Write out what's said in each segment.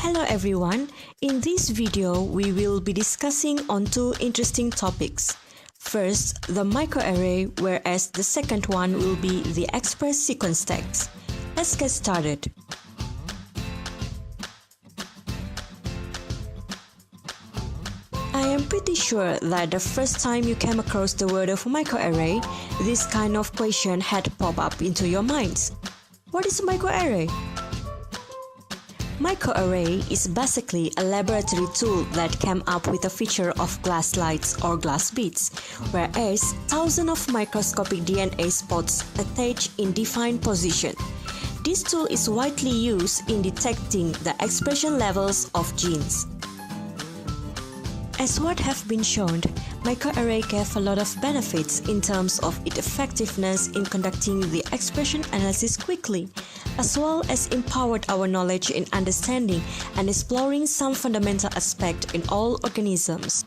Hello everyone, in this video we will be discussing on two interesting topics. First, the microarray, whereas the second one will be the express sequence tags. Let's get started. I am pretty sure that the first time you came across the word of microarray, this kind of question had popped up into your minds. What is a microarray? Microarray is basically a laboratory tool that came up with a feature of glass slides or glass beads, whereas thousands of microscopic DNA spots attached in defined position. This tool is widely used in detecting the expression levels of genes. As what have been shown, microarray gave a lot of benefits in terms of its effectiveness in conducting the expression analysis quickly, as well as empowered our knowledge in understanding and exploring some fundamental aspects in all organisms.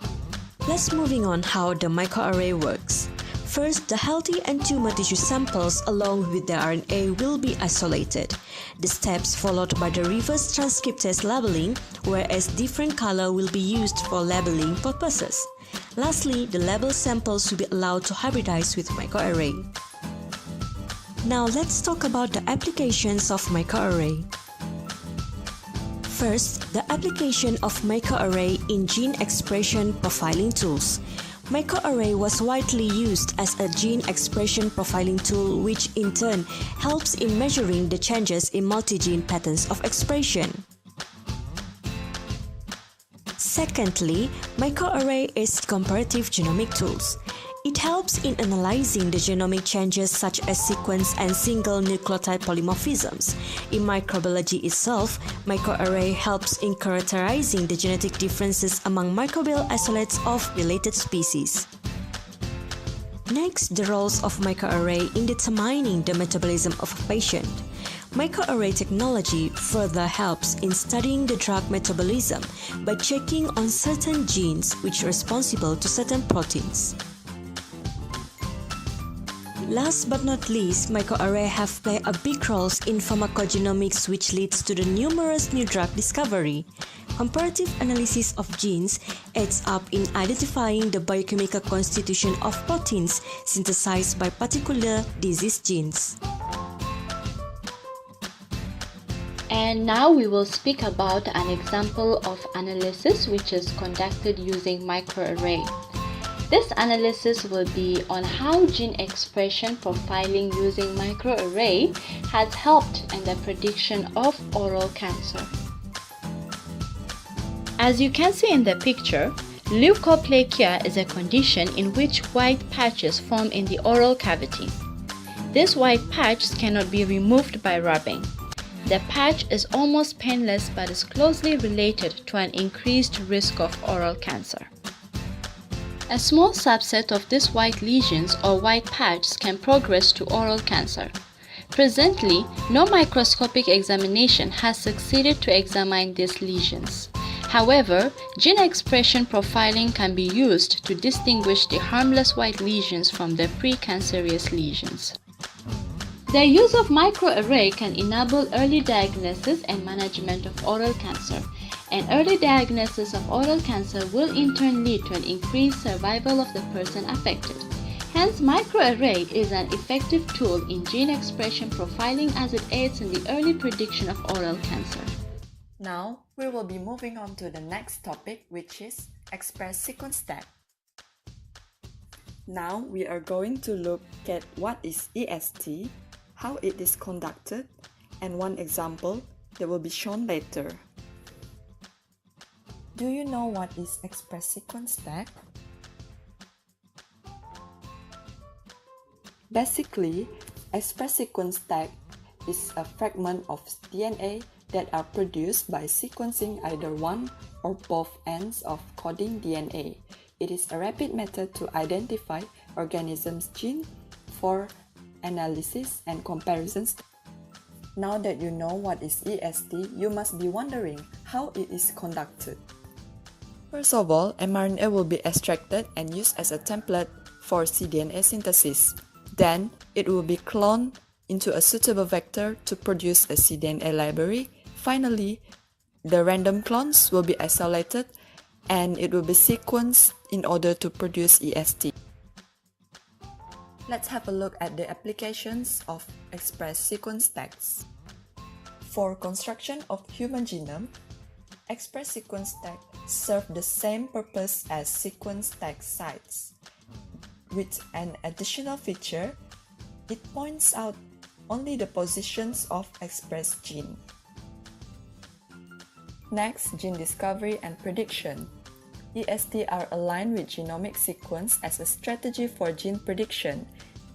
Let's moving on how the microarray works. First, the healthy and tumor tissue samples along with the RNA will be isolated. The steps followed by the reverse transcriptase labeling, whereas different color will be used for labeling purposes. Lastly, the labeled samples will be allowed to hybridize with microarray. Now let's talk about the applications of microarray. First, the application of microarray in gene expression profiling tools. Microarray was widely used as a gene expression profiling tool, which in turn helps in measuring the changes in multi-gene patterns of expression. Secondly, microarray is comparative genomic tools. It helps in analyzing the genomic changes such as sequence and single nucleotide polymorphisms. In microbiology itself, microarray helps in characterizing the genetic differences among microbial isolates of related species. Next, the roles of microarray in determining the metabolism of a patient. Microarray technology further helps in studying the drug metabolism by checking on certain genes which are responsible to certain proteins. Last but not least, microarray have played a big role in pharmacogenomics, which leads to the numerous new drug discovery. Comparative analysis of genes aids up in identifying the biochemical constitution of proteins synthesized by particular disease genes. And now we will speak about an example of analysis which is conducted using microarray. This analysis will be on how gene expression profiling using microarray has helped in the prediction of oral cancer. As you can see in the picture, leukoplakia is a condition in which white patches form in the oral cavity. These white patches cannot be removed by rubbing. The patch is almost painless but is closely related to an increased risk of oral cancer. A small subset of these white lesions or white patches can progress to oral cancer. Presently, no microscopic examination has succeeded to examine these lesions. However, gene expression profiling can be used to distinguish the harmless white lesions from the precancerous lesions. The use of microarray can enable early diagnosis and management of oral cancer. An early diagnosis of oral cancer will in turn lead to an increased survival of the person affected. Hence, microarray is an effective tool in gene expression profiling as it aids in the early prediction of oral cancer. Now, we will be moving on to the next topic, which is express sequence tag. Now, we are going to look at what is EST, how it is conducted, and one example that will be shown later. Do you know what is express sequence tag? Basically, express sequence tag is a fragment of DNA that are produced by sequencing either one or both ends of coding DNA. It is a rapid method to identify organisms' genes for analysis and comparisons. Now that you know what is EST, you must be wondering how it is conducted. First of all, mRNA will be extracted and used as a template for cDNA synthesis. Then, it will be cloned into a suitable vector to produce a cDNA library. Finally, the random clones will be isolated and it will be sequenced in order to produce EST. Let's have a look at the applications of express sequence tags. For construction of human genome, express sequence tags serve the same purpose as sequence tag sites. With an additional feature, it points out only the positions of expressed gene. Next, gene discovery and prediction. EST are aligned with genomic sequence as a strategy for gene prediction.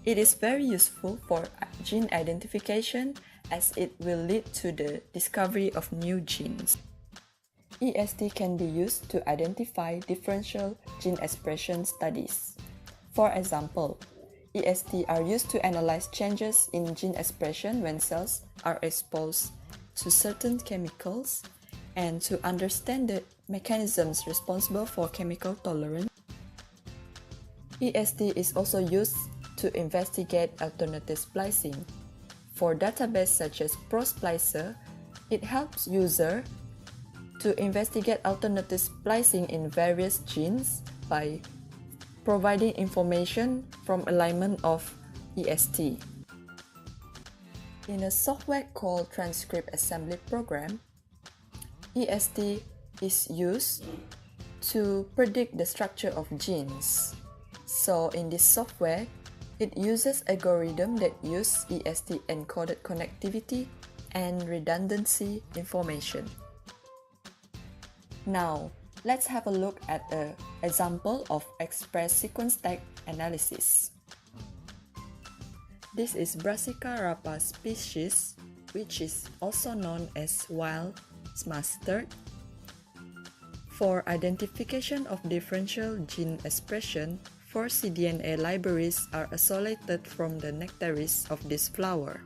It is very useful for gene identification as it will lead to the discovery of new genes. EST can be used to identify differential gene expression studies. For example, EST are used to analyze changes in gene expression when cells are exposed to certain chemicals and to understand the mechanisms responsible for chemical tolerance. EST is also used to investigate alternative splicing. For databases such as ProSplicer, it helps users to investigate alternative splicing in various genes by providing information from alignment of EST. In a software called Transcript Assembly Program, EST is used to predict the structure of genes. So in this software, it uses algorithms that use EST encoded connectivity and redundancy information. Now, let's have a look at an example of express sequence tag analysis. This is Brassica rapa species, which is also known as wild mustard. For identification of differential gene expression, 4 cDNA libraries are isolated from the nectaries of this flower.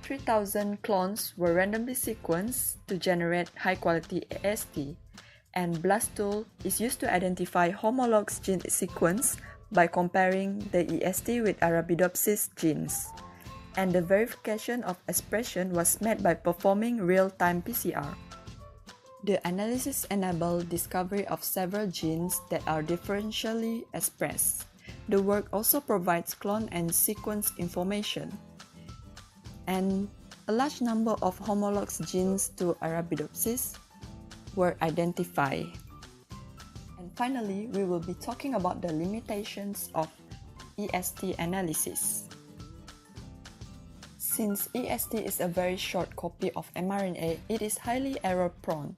3,000 clones were randomly sequenced to generate high-quality EST, and BLASTtool is used to identify homologous gene sequence by comparing the EST with Arabidopsis genes. And the verification of expression was made by performing real-time PCR. The analysis enabled discovery of several genes that are differentially expressed. The work also provides clone and sequence information. And a large number of homologous genes to Arabidopsis were identified. And finally, we will be talking about the limitations of EST analysis. Since EST is a very short copy of mRNA, it is highly error-prone,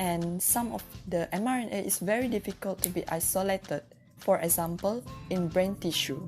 and some of the mRNA is very difficult to be isolated, for example, in brain tissue.